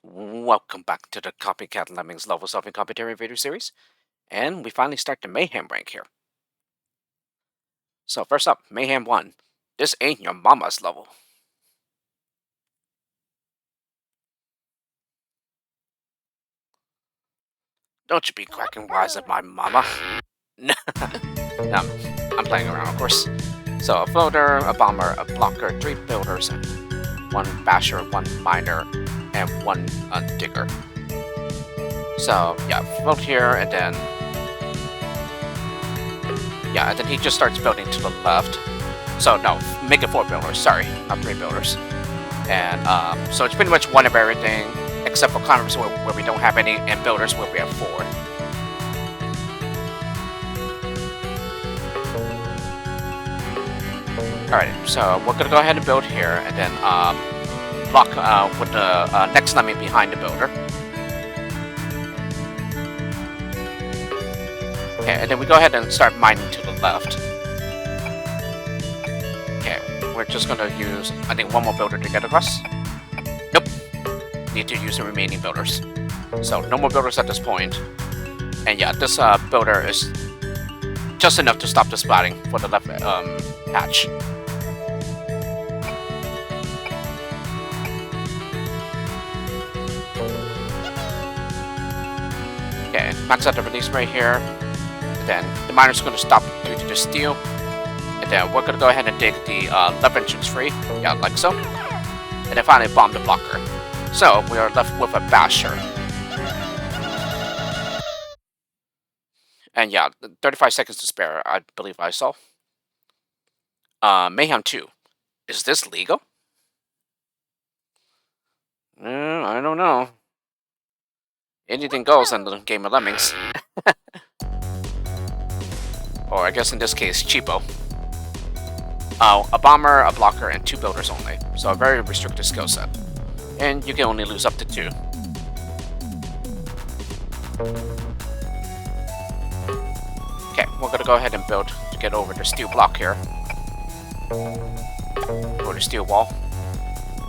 Welcome back to the Copycat Lemmings level solving commentary video series, and we finally start the Mayhem rank here. So first up, Mayhem 1. This ain't your mama's level. Don't you be cracking wise at my mama. No, I'm playing around, of course. So a floater, a bomber, a blocker, 3 builders, 1 basher, 1 miner, and 1 digger. So yeah, float here, and then he just starts building to the left. So no, make it 4 builders, sorry, not 3 builders. And so it's pretty much 1 of everything, except for climbers where we don't have any, and builders where we have 4. Alright, so we're gonna go ahead and build here, and then block with the next lemming behind the builder. Okay, and then we go ahead and start mining to the left. Okay, we're just gonna use, I think, 1 more builder to get across. Nope. Need to use the remaining builders. So no more builders at this point. And yeah, this builder is just enough to stop the splatting for the left patch. Okay, max out the release right here. Then the miner's going to stop due to the steel, and then we're going to go ahead and dig the left entrance free, yeah, like so, and then finally bomb the blocker. So we are left with a basher, and yeah, 35 seconds to spare, I believe I saw. Mayhem 2, is this legal? I don't know. Anything goes in the game of Lemmings. Or I guess in this case, cheapo. A bomber, a blocker, and 2 builders only. So a very restricted skill set. And you can only lose up to 2. Okay, we're gonna go ahead and build to get over the steel block here. Or the steel wall.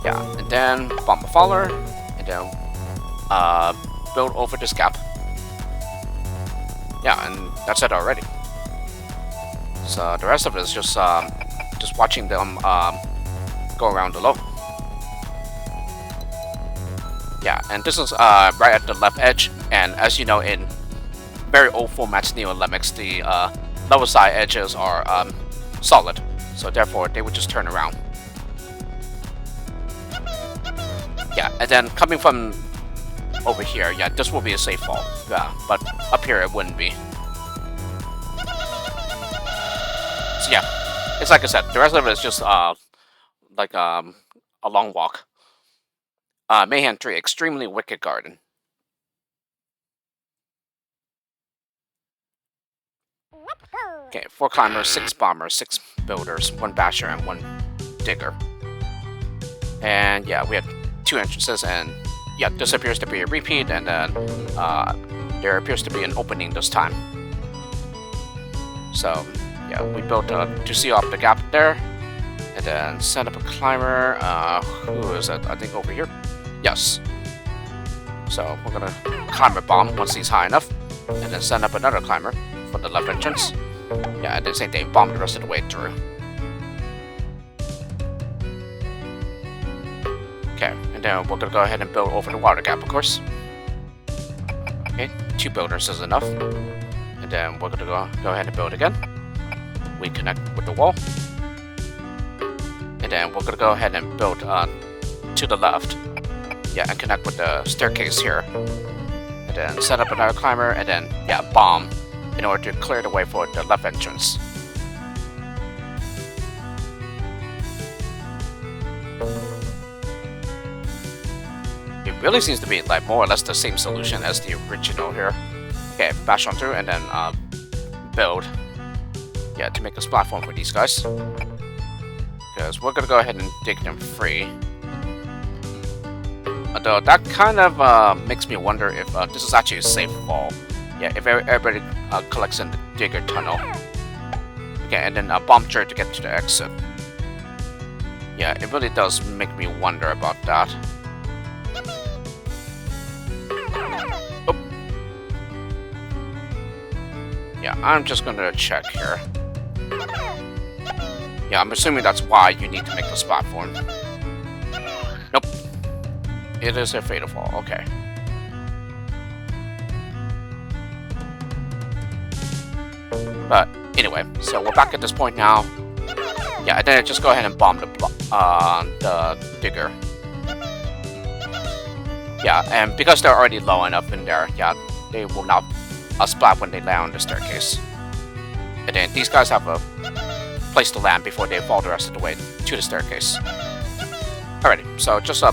Yeah, and then bomb a faller, and then build over this gap. Yeah, and that's it already. So the rest of it is just watching them go around the low. Yeah, and this is right at the left edge, and as you know, in very old formats Neo Lemmings, the level side edges are solid, so therefore they would just turn around. Yeah, and then coming from over here, yeah, this will be a safe fall. Yeah, but up here it wouldn't be. So yeah, it's like I said, the rest of it is just like a long walk. Mayhem 3, extremely wicked garden. Okay, 4 climbers, 6 bombers, 6 builders, 1 basher, and 1 digger. And yeah, we have 2 entrances, and yeah, this appears to be a repeat, and then there appears to be an opening this time. So yeah, we built to seal off the gap there, and then set up a climber. Who is it? I think over here. Yes. So we're gonna climber bomb once he's high enough, and then set up another climber for the left entrance. Yeah, and then same thing, bomb the rest of the way through. Okay, and then we're gonna go ahead and build over the water gap, of course. Okay, 2 builders is enough, and then we're gonna go ahead and build again. We connect with the wall, and then we're gonna go ahead and build to the left, yeah, and connect with the staircase here, and then set up another climber, and then yeah, bomb in order to clear the way for the left entrance. It really seems to be like more or less the same solution as the original here. Okay, bash on through, and then build. Yeah, to make this platform for these guys, because we're gonna go ahead and dig them free. Although that kind of makes me wonder if this is actually a safe fall. Yeah, if everybody collects in the digger tunnel. Okay, and then bomb through to get to the exit. Yeah, it really does make me wonder about that. Yeah, I'm just gonna check here. Yeah, I'm assuming that's why you need to make this platform. Nope. It is a fatal fall, okay. But anyway, so we're back at this point now. Yeah, and then just go ahead and bomb the digger. Yeah, and because they're already low enough in there, yeah, they will not splat when they land on the staircase. And then these guys have a place to land before they fall the rest of the way to the staircase. Alrighty, so just a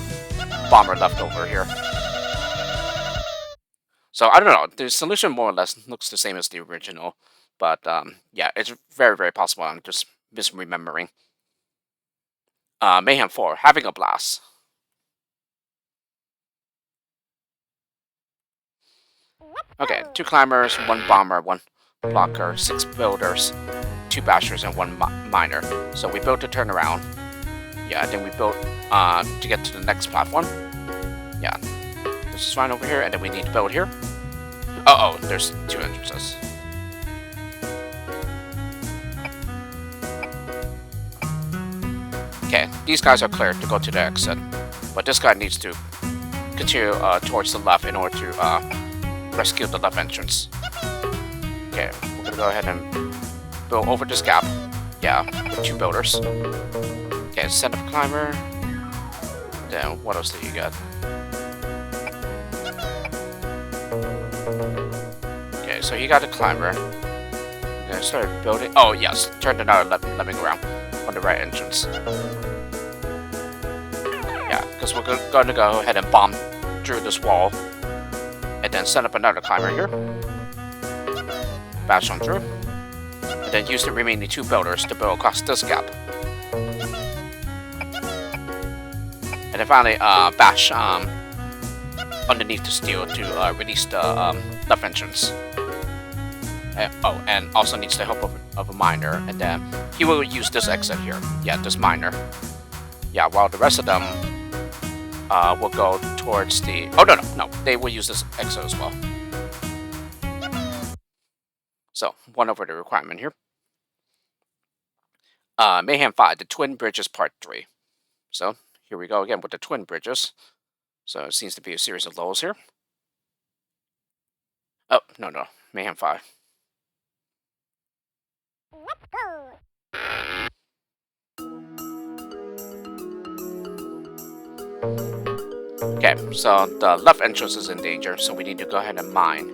bomber left over here. So I don't know, the solution more or less looks the same as the original, but yeah, it's very, very possible I'm just misremembering. Mayhem 4, having a blast. Okay, 2 climbers, 1 bomber, 1 blocker, 6 builders, 2 bashers, and 1 miner. So we built a turnaround. Yeah, then we built to get to the next platform. Yeah, this is fine over here, and then we need to build here. Oh, there's 2 entrances. Okay, these guys are clear to go to the exit, but this guy needs to continue towards the left in order to rescue the left entrance. Okay, we're gonna go ahead and build over this gap. Yeah, with 2 builders. Okay, send up a climber. Then what else did you get? Okay, so he got a climber. Then started building. Oh yes, turned another lemming around on the right entrance. Yeah, because we're going to go ahead and bomb through this wall, and then send up another climber here. Bash on through, and then use the remaining 2 builders to build across this gap. And then finally, bash underneath the steel to release the left entrance. And also needs the help of a miner, and then he will use this exit here. Yeah, this miner. Yeah, while the rest of them will go towards the... Oh, no, they will use this exit as well. So, 1 over the requirement here. Mayhem 5, the Twin Bridges Part 3. So, here we go again with the Twin Bridges. So, it seems to be a series of lows here. Oh, no, Mayhem 5. Okay, so the left entrance is in danger, so we need to go ahead and mine.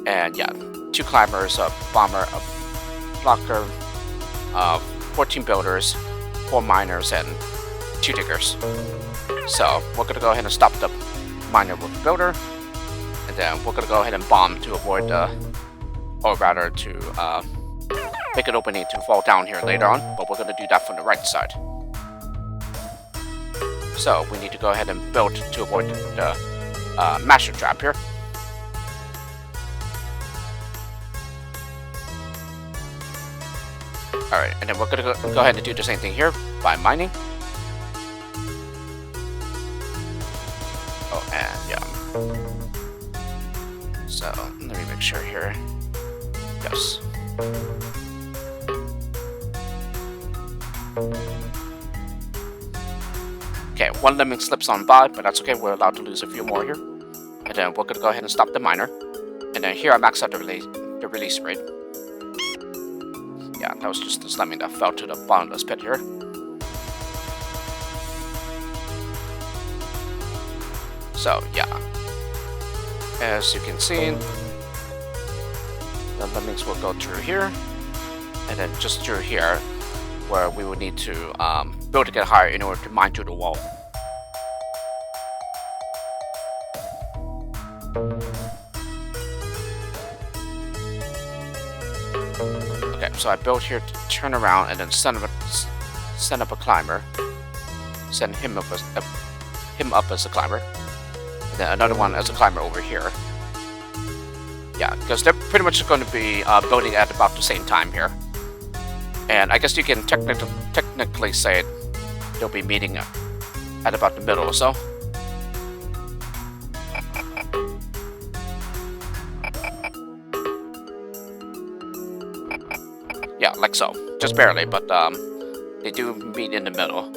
And yeah, 2 climbers, a bomber, a blocker, 14 builders, 4 miners, and 2 diggers. So we're gonna go ahead and stop the miner with the builder, and then we're gonna go ahead and bomb to avoid the, or rather to make an opening to fall down here later on, but we're gonna do that from the right side. So we need to go ahead and build to avoid the master trap here. Alright, and then we're gonna go ahead and do the same thing here by mining. Oh, and yeah. So let me make sure here. Yes. Okay, 1 lemming slips on by, but that's okay. We're allowed to lose a few more here. And then we're gonna go ahead and stop the miner. And then here I max out the release rate. Yeah, that was just this lemming that fell to the bottomless pit here. So yeah, as you can see, the lemmings will go through here, and then just through here, where we would need to build to get higher in order to mine through the wall. Okay, so I built here to turn around and then send up a climber, send him up as a climber, and then another one as a climber over here. Yeah, because they're pretty much going to be building at about the same time here. And I guess you can technically say they'll be meeting at about the middle or so. like so. Just barely, but they do meet in the middle.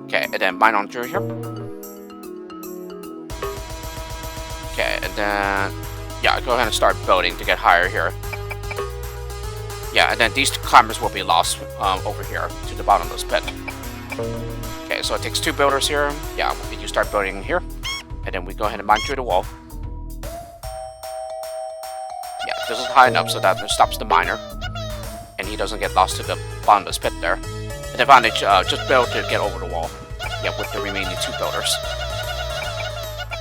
Okay, and then mine on through here. Okay, and then yeah, go ahead and start building to get higher here. Yeah, and then these climbers will be lost over here to the bottom of this pit. Okay, so it takes 2 builders here. Yeah, you start building here, and then we go ahead and mine through the wall. Yeah, this is high enough so that it stops the miner, and he doesn't get lost to the bottom of this pit there. And then finally, just build to get over the wall. Yeah, with the remaining 2 builders.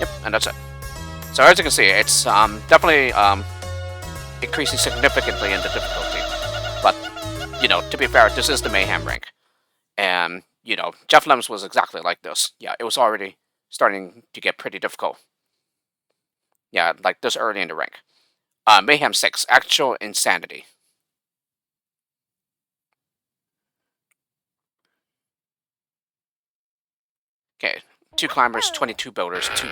Yep, and that's it. So as you can see, it's definitely increasing significantly in the difficulty. But, you know, to be fair, this is the Mayhem rank. And, you know, Geoff Lems was exactly like this. Yeah, it was already starting to get pretty difficult. Yeah, like this early in the rank. Mayhem 6, Actual Insanity. Okay, 2 climbers, 22 builders, 2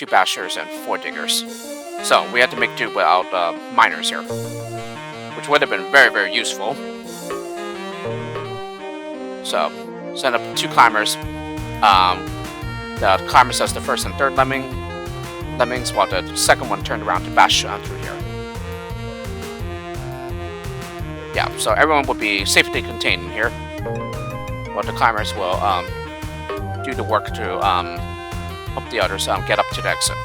bashers, and 4 diggers. So we had to make do without miners here, which would have been very, very useful. So send up 2 climbers. The climber says the first and third lemmings, while the second one turned around to bash through here. Yeah, so everyone will be safely contained in here, while the climbers will do the work to help the others get up to the exit.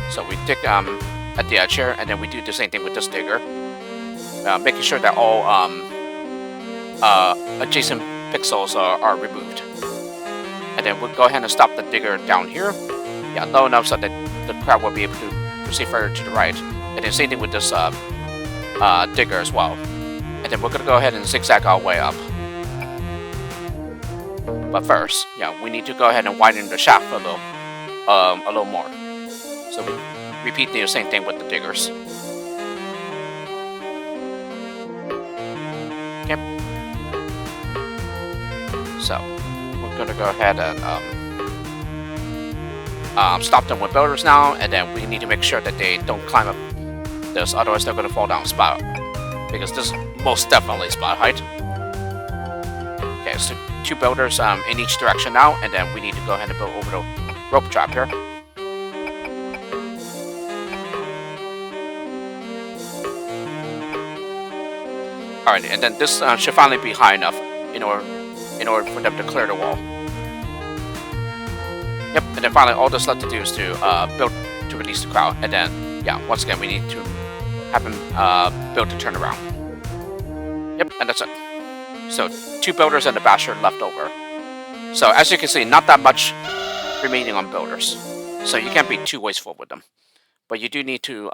So we dig at the edge here, and then we do the same thing with this digger, making sure that all adjacent pixels are removed. And then we'll go ahead and stop the digger down here, yeah, low enough so that the crowd will be able to proceed further to the right. And then same thing with this digger as well. And then we're going to go ahead and zigzag our way up. But first, yeah, we need to go ahead and widen the shaft a little more. So we repeat the same thing with the diggers. Okay. So we're gonna go ahead and stop them with builders now, and then we need to make sure that they don't climb up this, otherwise they're gonna fall down spout. Because this is most definitely spot height. Okay, so 2 builders in each direction now, and then we need to go ahead and build over the rope trap here. Alright, and then this should finally be high enough in order for them to clear the wall. Yep, and then finally all that's left to do is to build to release the crowd, and then yeah, once again we need to have him build to turn around. Yep, and that's it. So 2 builders and a basher left over. So as you can see, not that much remaining on builders. So you can't be too wasteful with them. But you do need to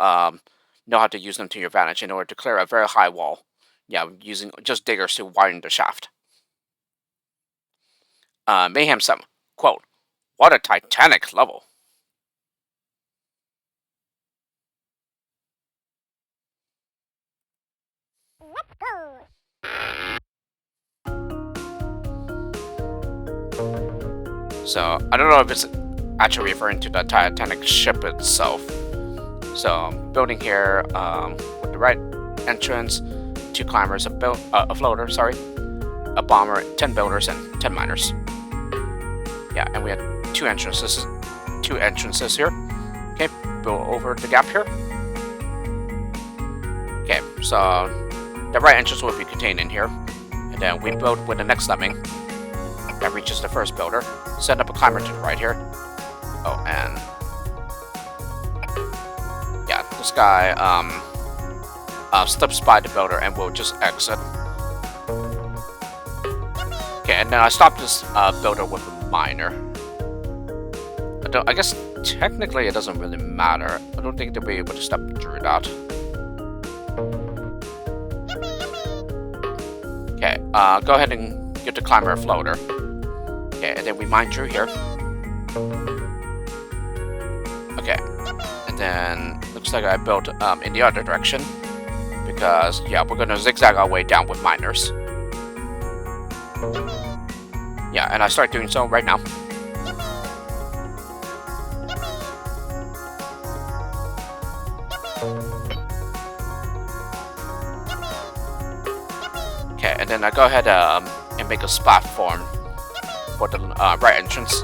know how to use them to your advantage in order to clear a very high wall. Yeah, using just diggers to widen the shaft. Mayhem 7, quote, "What a titanic level." Let's go. So I don't know if it's actually referring to the Titanic ship itself. So building here with the right entrance, 2 climbers, a floater, sorry, a bomber, 10 builders, and 10 miners. Yeah, and we had 2 entrances here. Okay, go over the gap here. Okay, so the right entrance will be contained in here, and then we build with the next lemming that reaches the first builder. Send up a climber to the right here. Oh, and yeah, this guy slips by the builder and will just exit. Okay, and then I stopped this builder with a miner. I guess technically it doesn't really matter. I don't think they'll be able to step through that. Okay, go ahead and give the climber a floater. Okay, and then we mine through here. Okay, and then looks like I built in the other direction. Because, yeah, we're gonna zigzag our way down with miners. Yeah, and I start doing so right now. and then I go ahead and make a platform for the right entrance.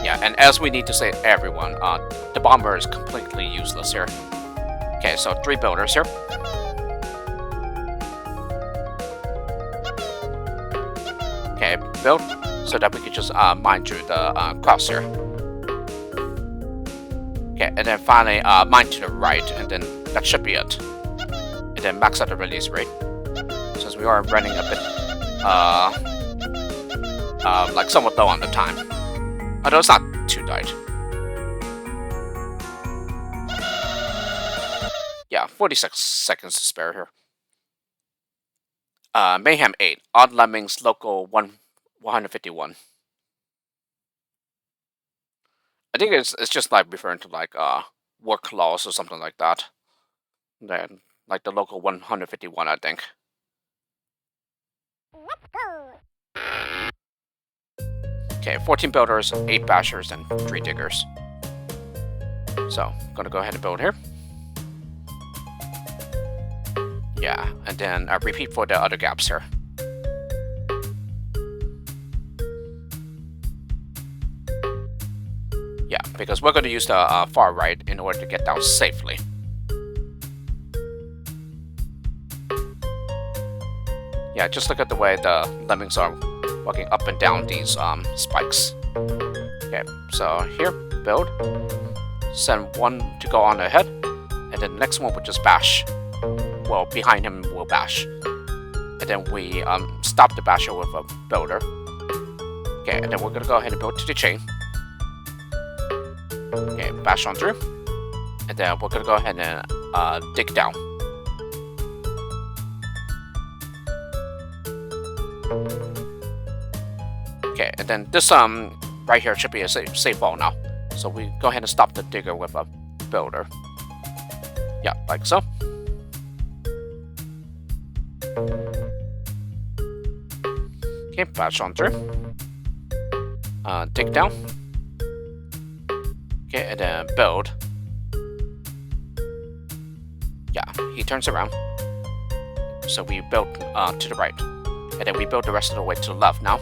Yeah, and as we need to save everyone, the bomber is completely useless here. Okay, so 3 builders here. Okay, build so that we can just mine through the cross here. Okay, and then finally mine to the right, and then that should be it. And then max out the release rate, since we are running a bit like somewhat low on the time. Although it's not too tight. Yeah, 46 seconds to spare here. Mayhem 8, Odd Lemmings Local 151. I think it's just like referring to like work laws or something like that. Then like the local 151, I think. Let's go. Okay, 14 builders, 8 bashers, and 3 diggers. So, gonna go ahead and build here. Yeah, and then I repeat for the other gaps here. Yeah, because we're gonna use the far right in order to get down safely. Yeah, just look at the way the lemmings are walking up and down these spikes. Okay, so here, build. Send one to go on ahead, and then the next one will just bash. Well, behind him will bash. And then we stop the basher with a builder. Okay, and then we're gonna go ahead and build to the chain. Okay, bash on through. And then we're gonna go ahead and dig down. Okay, and then this right here should be a safe fall now. So we go ahead and stop the digger with a builder. Yeah, like so. Okay, bash on through. Dig down. Okay, and then build. Yeah, he turns around. So we build to the right. And then we build the rest of the way to the left now.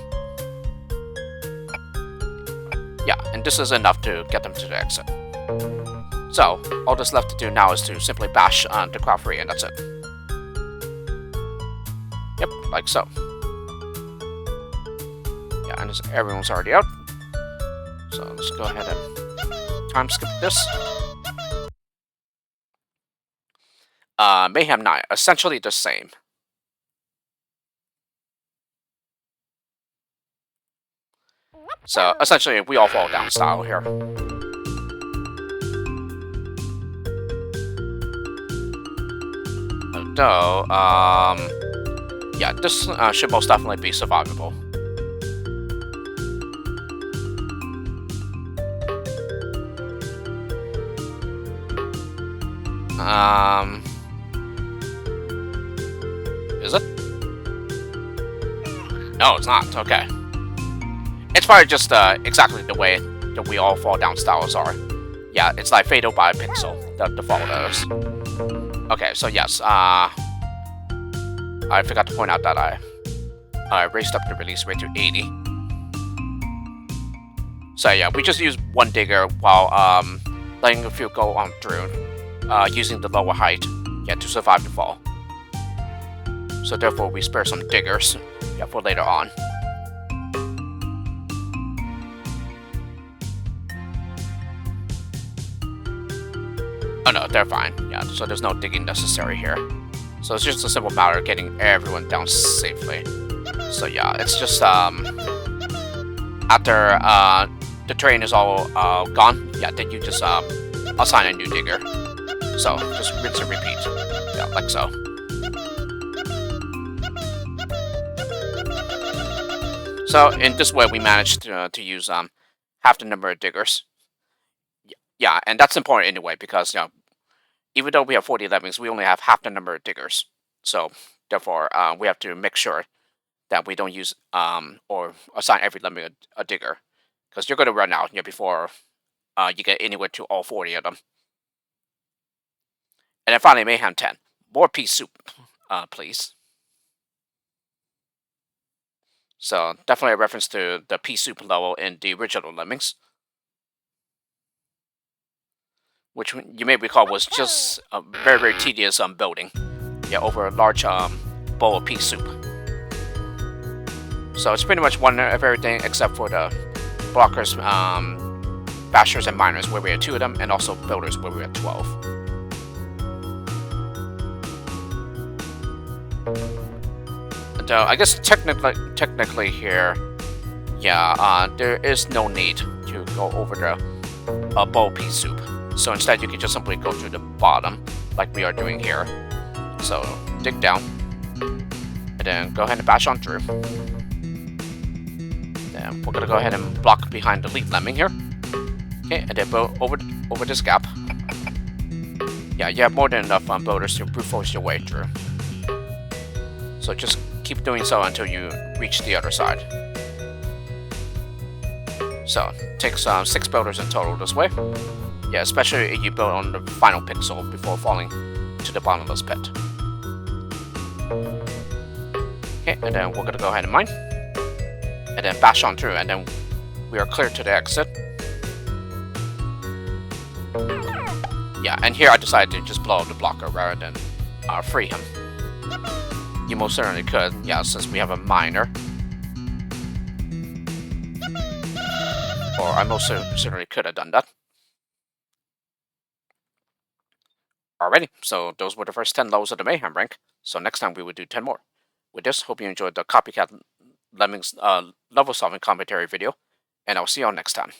Yeah, and this is enough to get them to the exit. So, all that's left to do now is to simply bash the crowd free, and that's it. Yep, like so. Yeah, and everyone's already out. So let's go ahead and time skip this. Mayhem 9, essentially the same. So essentially, we all fall down style here. Though, yeah, this should most definitely be survivable. Is it? No, it's not. Okay. It's probably just exactly the way that we all fall down styles are. Yeah, it's like fatal by a pixel, the default is. Okay, so yes, I forgot to point out that I raised up the release rate to 80. So yeah, we just use one digger while letting the field go on through, using the lower height, yeah, to survive the fall. So therefore, we spare some diggers, yeah, for later on. Oh no, they're fine. Yeah, so there's no digging necessary here. So it's just a simple matter of getting everyone down safely. So yeah, it's just after the terrain is all gone, yeah, then you just assign a new digger. So just rinse and repeat. Yeah, like so. So in this way, we managed to use half the number of diggers. Yeah, and that's important anyway, because you know, even though we have 40 lemmings, we only have half the number of diggers. So therefore, we have to make sure that we don't use or assign every lemming a digger, because you're going to run out before you get anywhere to all 40 of them. And then finally, Mayhem 10. more pea soup, please. So definitely a reference to the pea soup level in the original Lemmings, which you may recall was just a very, very tedious building. Yeah, over a large bowl of pea soup. So it's pretty much one of everything except for the blockers, bashers, and miners, where we had 2 of them, and also builders, where we had 12. And, I guess technically here, yeah, there is no need to go over the bowl of pea soup. So instead, you can just simply go to the bottom, like we are doing here. So dig down, and then go ahead and bash on through. Then we're gonna go ahead and block behind the lead lemming here. Okay, and then go over this gap. Yeah, you have more than enough builders to brute force your way through. So just keep doing so until you reach the other side. So it takes 6 builders in total this way. Yeah, especially if you build on the final pixel before falling to the bottomless pit. Okay, and then we're gonna go ahead and mine. And then bash on through, and then we are clear to the exit. Yeah, and here I decided to just blow up the blocker rather than free him. You most certainly could, yeah, since we have a miner. Or I most certainly could have done that. Alrighty, so those were the first 10 levels of the Mayhem rank. So next time we will do 10 more. With this, hope you enjoyed the Copycat Lemmings level solving commentary video, and I'll see you all next time.